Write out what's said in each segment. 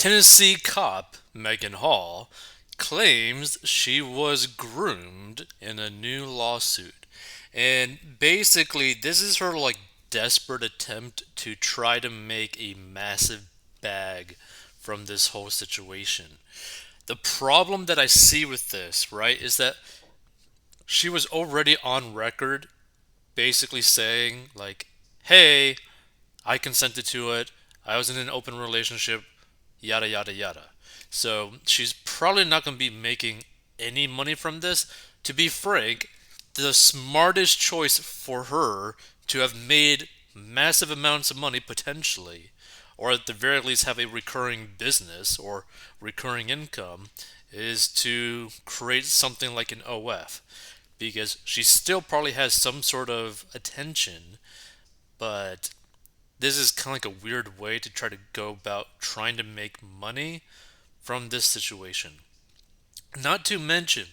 Tennessee cop Megan Hall claims she was groomed in a new lawsuit. And basically, this is her desperate attempt to try to make a massive bag from this whole situation. The problem that I see with this, right, is that she was already on record basically saying, like, hey, I consented to it. I was in an open relationship, yada, yada, yada. So she's probably not going to be making any money from this. To be frank, the smartest choice for her to have made massive amounts of money potentially, or at the very least have a recurring business or recurring income, is to create something like an OF. Because she still probably has some sort of attention, but this is kind of like a weird way to try to go about trying to make money from this situation. Not to mention,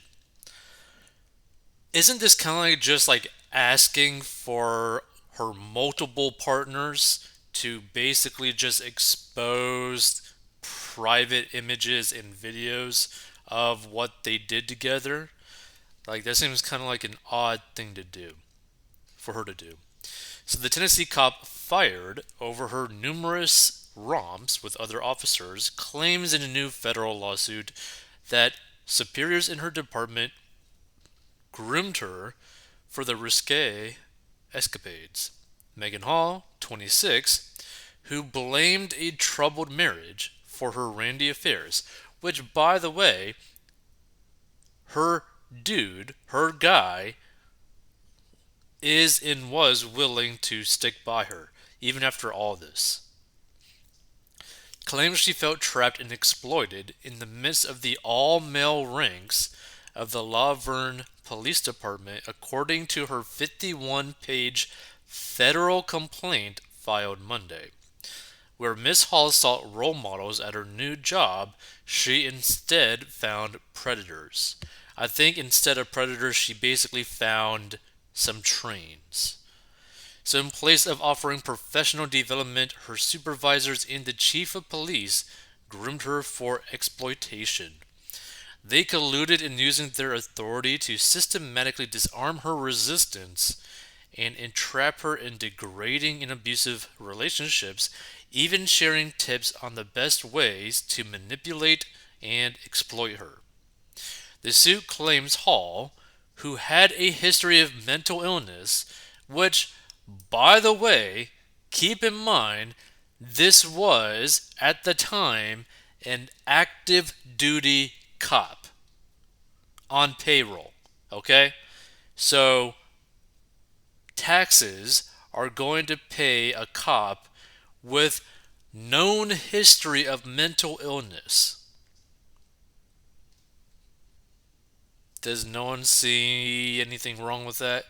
isn't this kind of like just like asking for her multiple partners to basically just expose private images and videos of what they did together? Like, that seems kind of like an odd thing to do, for her to do. So the Tennessee cop fired over her numerous romps with other officers claims in a new federal lawsuit that superiors in her department groomed her for the risque escapades. Megan Hall, 26, who blamed a troubled marriage for her randy affairs, which, by the way, her dude, her guy, is and was willing to stick by her, even after all this. Claims she felt trapped and exploited in the midst of the all male ranks of the La Verne Police Department, according to her 51-page federal complaint filed Monday. Where Miss Hall sought role models at her new job, she instead found predators. I think instead of predators, she basically found some trains. So, in place of offering professional development, her supervisors and the chief of police groomed her for exploitation. They colluded in using their authority to systematically disarm her resistance and entrap her in degrading and abusive relationships, even sharing tips on the best ways to manipulate and exploit her. The suit claims Hall, who had a history of mental illness, which, by the way, keep in mind, this was, at the time, an active duty cop on payroll. Okay? So, taxes are going to pay a cop with known history of mental illness. Does no one see anything wrong with that?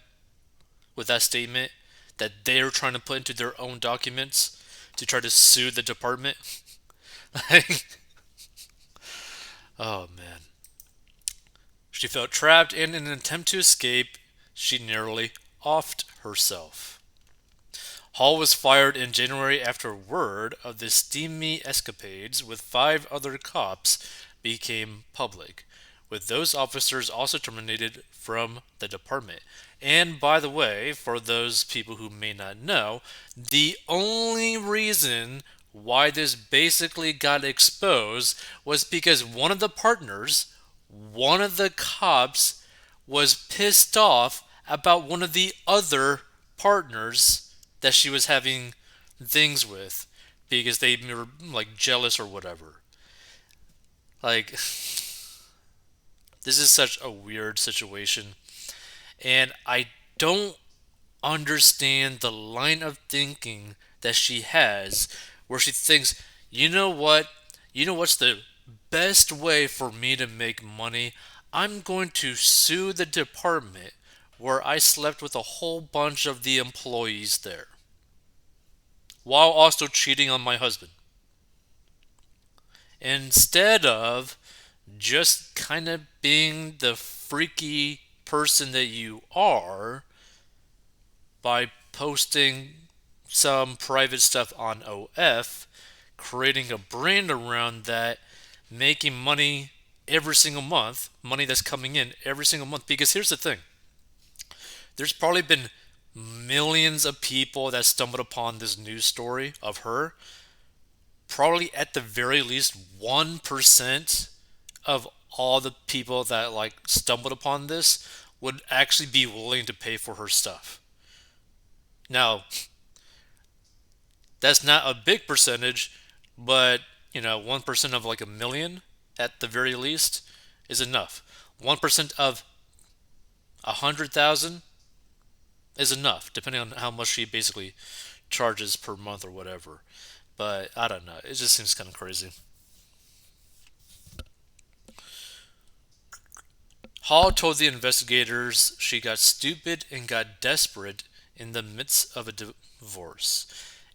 With that statement? That they're trying to put into their own documents to try to sue the department? Like, oh man. She felt trapped, and in an attempt to escape, she nearly offed herself. Hall was fired in January after word of the steamy escapades with five other cops became public, with those officers also terminated from the department. And by the way, for those people who may not know, the only reason why this basically got exposed was because one of the partners, one of the cops, was pissed off about one of the other partners that she was having things with because they were like jealous or whatever. Like, this is such a weird situation, and I don't understand the line of thinking that she has where she thinks, you know what? You know what's the best way for me to make money? I'm going to sue the department where I slept with a whole bunch of the employees there while also cheating on my husband. Instead of just kind of being the freaky person that you are by posting some private stuff on OF, creating a brand around that, making money every single month, money that's coming in every single month. Because here's the thing, there's probably been millions of people that stumbled upon this news story of her. Probably at the very least 1% of all the people that like stumbled upon this would actually be willing to pay for her stuff. Now, that's not a big percentage, but 1% of like a million at the very least is enough. 1% of 100,000 is enough, depending on how much she basically charges per month or whatever. But I don't know. It just seems kind of crazy. Hall told the investigators she got stupid and got desperate in the midst of a divorce.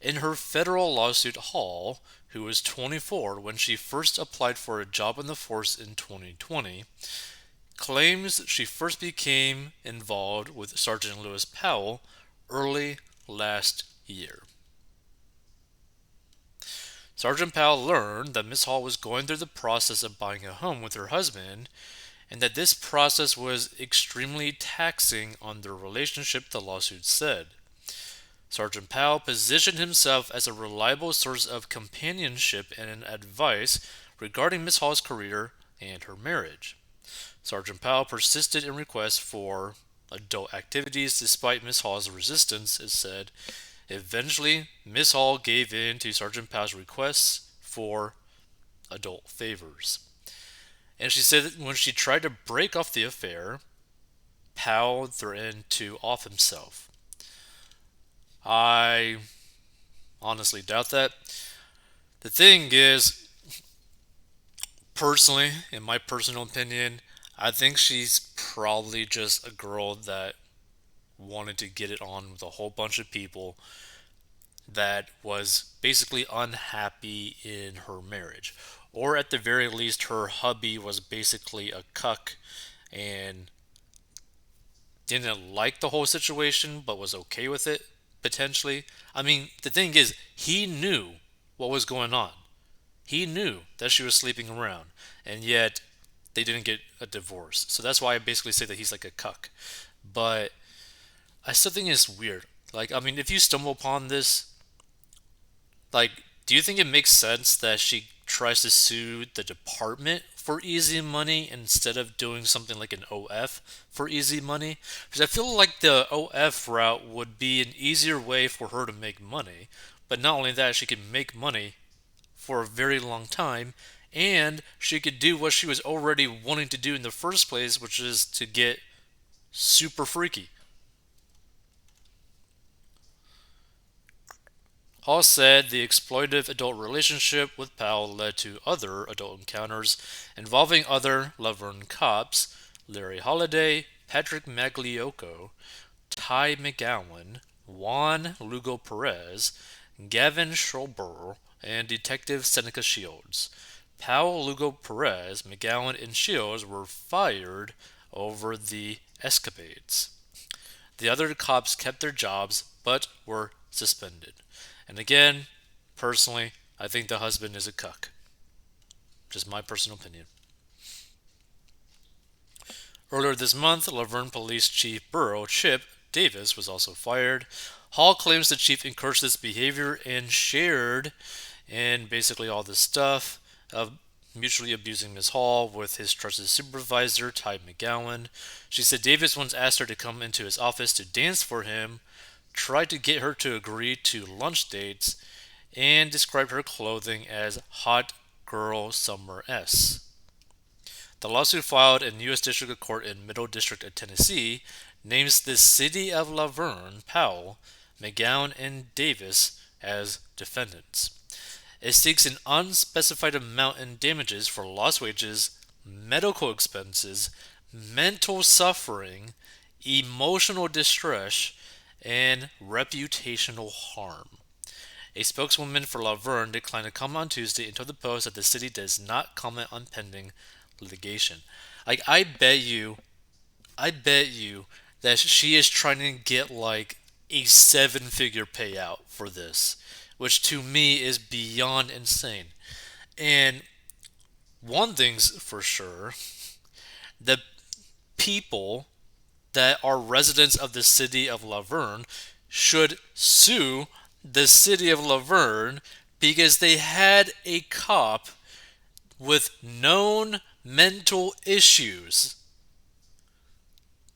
In her federal lawsuit, Hall, who was 24 when she first applied for a job in the force in 2020, claims she first became involved with Sergeant Lewis Powell early last year. Sergeant Powell learned that Miss Hall was going through the process of buying a home with her husband and that this process was extremely taxing on their relationship, the lawsuit said. Sergeant Powell positioned himself as a reliable source of companionship and advice regarding Miss Hall's career and her marriage. Sergeant Powell persisted in requests for adult activities despite Miss Hall's resistance, it said. Eventually, Miss Hall gave in to Sergeant Powell's requests for adult favors. And she said that when she tried to break off the affair, Powell threatened to off himself. I honestly doubt that. The thing is, personally, in my personal opinion, I think she's probably just a girl that wanted to get it on with a whole bunch of people that was basically unhappy in her marriage. Or at the very least, her hubby was basically a cuck and didn't like the whole situation but was okay with it, potentially. I mean, the thing is, he knew what was going on. He knew that she was sleeping around, and yet they didn't get a divorce. So that's why I basically say that he's like a cuck. But I still think it's weird. Like, I mean, if you stumble upon this, like, do you think it makes sense that she tries to sue the department for easy money instead of doing something like an OF for easy money? Because I feel like the OF route would be an easier way for her to make money. But not only that, she could make money for a very long time, and she could do what she was already wanting to do in the first place, which is to get super freaky. Hall said the exploitative adult relationship with Powell led to other adult encounters involving other Laverne cops, Larry Holiday, Patrick Magliocco, Ty McGowan, Juan Lugo Perez, Gavin Schrober, and Detective Seneca Shields. Powell, Lugo Perez, McGowan, and Shields were fired over the escapades. The other cops kept their jobs but were suspended. And again, personally, I think the husband is a cuck. Just my personal opinion. Earlier this month, Laverne Police Chief Borough Chip Davis was also fired. Hall claims the chief encouraged this behavior and shared in basically all this stuff of mutually abusing Ms. Hall with his trusted supervisor, Ty McGowan. She said Davis once asked her to come into his office to dance for him, tried to get her to agree to lunch dates, and described her clothing as hot girl summer S. The lawsuit filed in U.S. District Court in Middle District of Tennessee names the city of Laverne, Powell, McGowan, and Davis as defendants. It seeks an unspecified amount in damages for lost wages, medical expenses, mental suffering, emotional distress, and reputational harm. A spokeswoman for Laverne declined to comment on Tuesday and told the Post that the city does not comment on pending litigation. Like, I bet you that she is trying to get like a seven-figure payout for this, which to me is beyond insane. And one thing's for sure, the people that are residents of the city of Laverne should sue the city of Laverne because they had a cop with known mental issues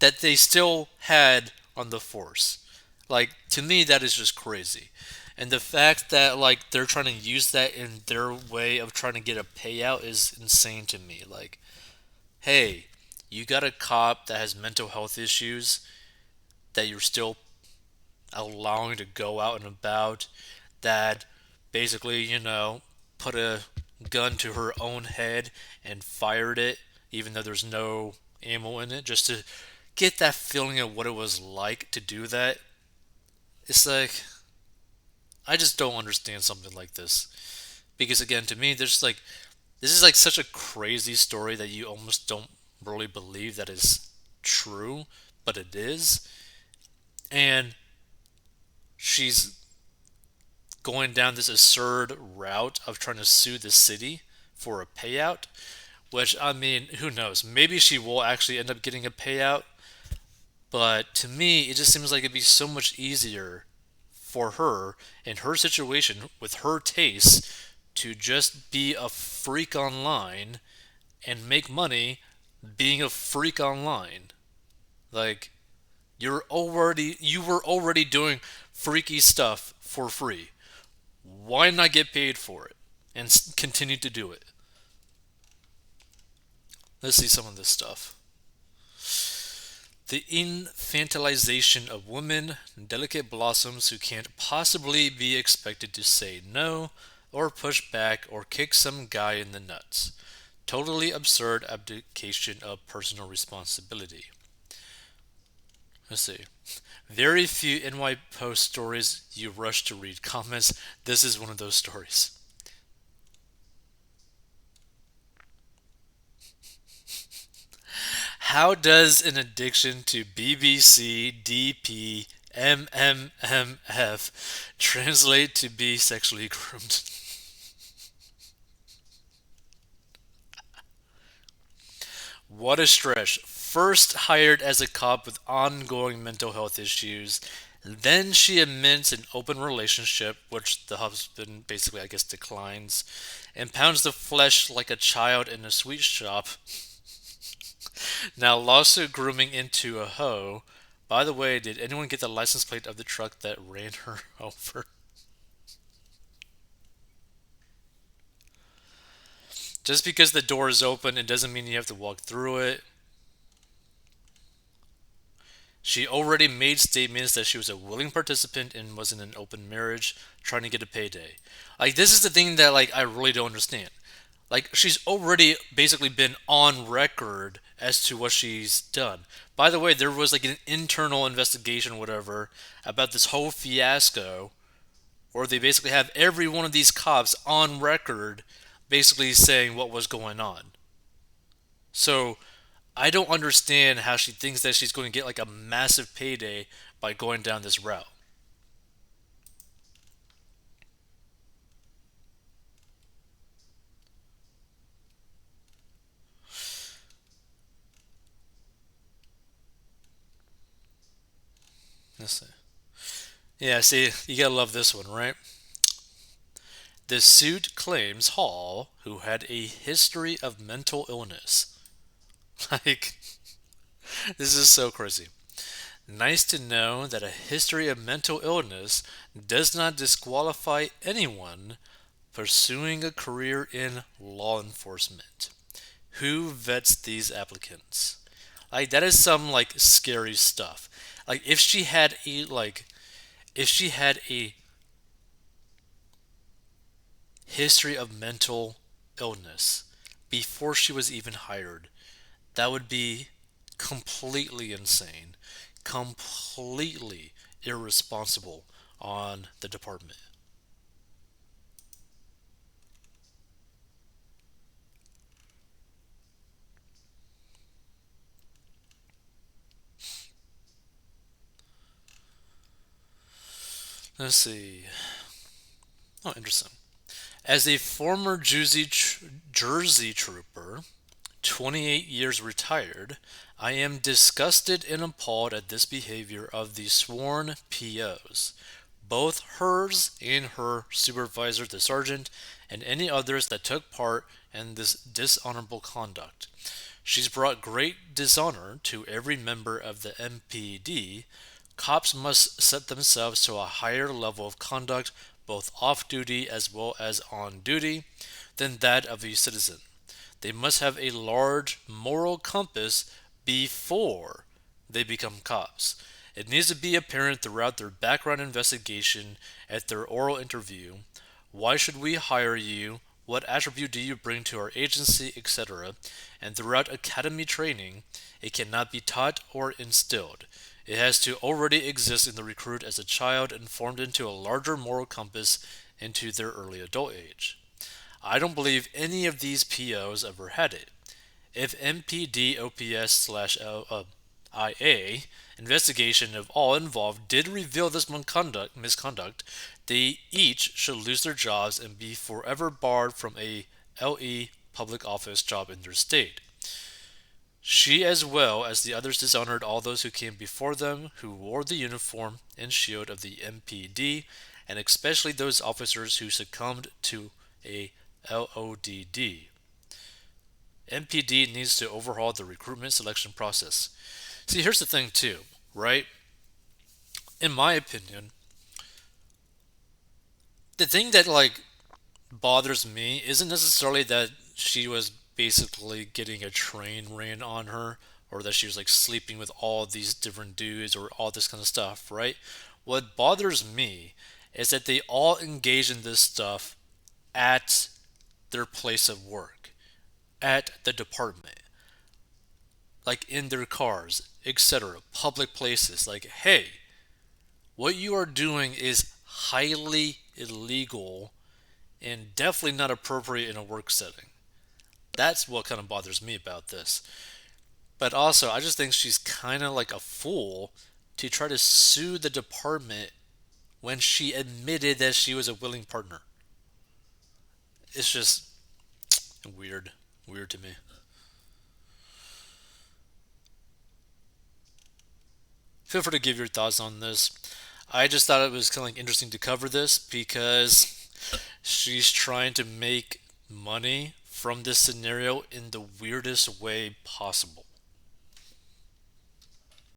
that they still had on the force. Like, to me, that is just crazy. And the fact that, like, they're trying to use that in their way of trying to get a payout is insane to me. Like, hey, you got a cop that has mental health issues that you're still allowing to go out and about, that basically, put a gun to her own head and fired it, even though there's no ammo in it, just to get that feeling of what it was like to do that. It's like, I just don't understand something like this. Because again, to me, there's like, this is like such a crazy story that you almost don't really believe that is true, but it is. And she's going down this absurd route of trying to sue the city for a payout, which, I mean, who knows? Maybe she will actually end up getting a payout, but to me, it just seems like it'd be so much easier for her in her situation with her tastes to just be a freak online and make money being a freak online. Like, you were already doing freaky stuff for free. Why not get paid for it and continue to do it? Let's see some of this stuff. The infantilization of women, delicate blossoms who can't possibly be expected to say no, or push back, or kick some guy in the nuts. Totally absurd abdication of personal responsibility. Let's see. Very few NY Post stories you rush to read. Comments. This is one of those stories. How does an addiction to BBC, DP, MMMF translate to be sexually groomed? What a stretch. First hired as a cop with ongoing mental health issues, then she admits an open relationship, which the husband basically, I guess, declines, and pounds the flesh like a child in a sweet shop. Now, lawsuit grooming into a hoe. By the way, did anyone get the license plate of the truck that ran her over? Just because the door is open, it doesn't mean you have to walk through it. She already made statements that she was a willing participant and was in an open marriage trying to get a payday. Like, this is the thing that, like, I really don't understand. Like, she's already basically been on record as to what she's done. By the way, there was like an internal investigation, whatever, about this whole fiasco, where they basically have every one of these cops on record basically saying what was going on. So I don't understand how she thinks that she's going to get like a massive payday by going down this route. Let's see. Yeah, see, you gotta love this one, right? The suit claims Hall, who had a history of mental illness. Like, this is so crazy. Nice to know that a history of mental illness does not disqualify anyone pursuing a career in law enforcement. Who vets these applicants? Like, that is some like scary stuff. Like, if she had a history of mental illness before she was even hired, that would be completely insane, completely irresponsible on the department. Let's see. Oh, interesting. As a former Jersey trooper, 28 years retired, I am disgusted and appalled at this behavior of the sworn POs, both hers and her supervisor, the sergeant, and any others that took part in this dishonorable conduct. She's brought great dishonor to every member of the MPD. Cops must set themselves to a higher level of conduct, both off duty as well as on duty, than that of a citizen. They must have a large moral compass before they become cops. It needs to be apparent throughout their background investigation, at their oral interview. Why should we hire you? What attribute do you bring to our agency, etc.? And throughout academy training, it cannot be taught or instilled. It has to already exist in the recruit as a child and formed into a larger moral compass into their early adult age. I don't believe any of these POs ever had it. If MPD OPS slash IA investigation of all involved did reveal this misconduct, they each should lose their jobs and be forever barred from a LE public office job in their state. She, as well as the others, dishonored all those who came before them, who wore the uniform and shield of the MPD, and especially those officers who succumbed to a LODD. MPD needs to overhaul the recruitment selection process. See, here's the thing, too, right? In my opinion, the thing that bothers me isn't necessarily that she was basically getting a train ran on her, or that she was like sleeping with all these different dudes or all this kind of stuff, right? What bothers me is that they all engage in this stuff at their place of work, at the department, like in their cars, etc., public places. Like, hey, what you are doing is highly illegal and definitely not appropriate in a work setting. That's what kind of bothers me about this. But also, I just think she's kind of like a fool to try to sue the department when she admitted that she was a willing partner. It's just weird. Weird to me. Feel free to give your thoughts on this. I just thought it was kind of like interesting to cover this because she's trying to make money from this scenario in the weirdest way possible.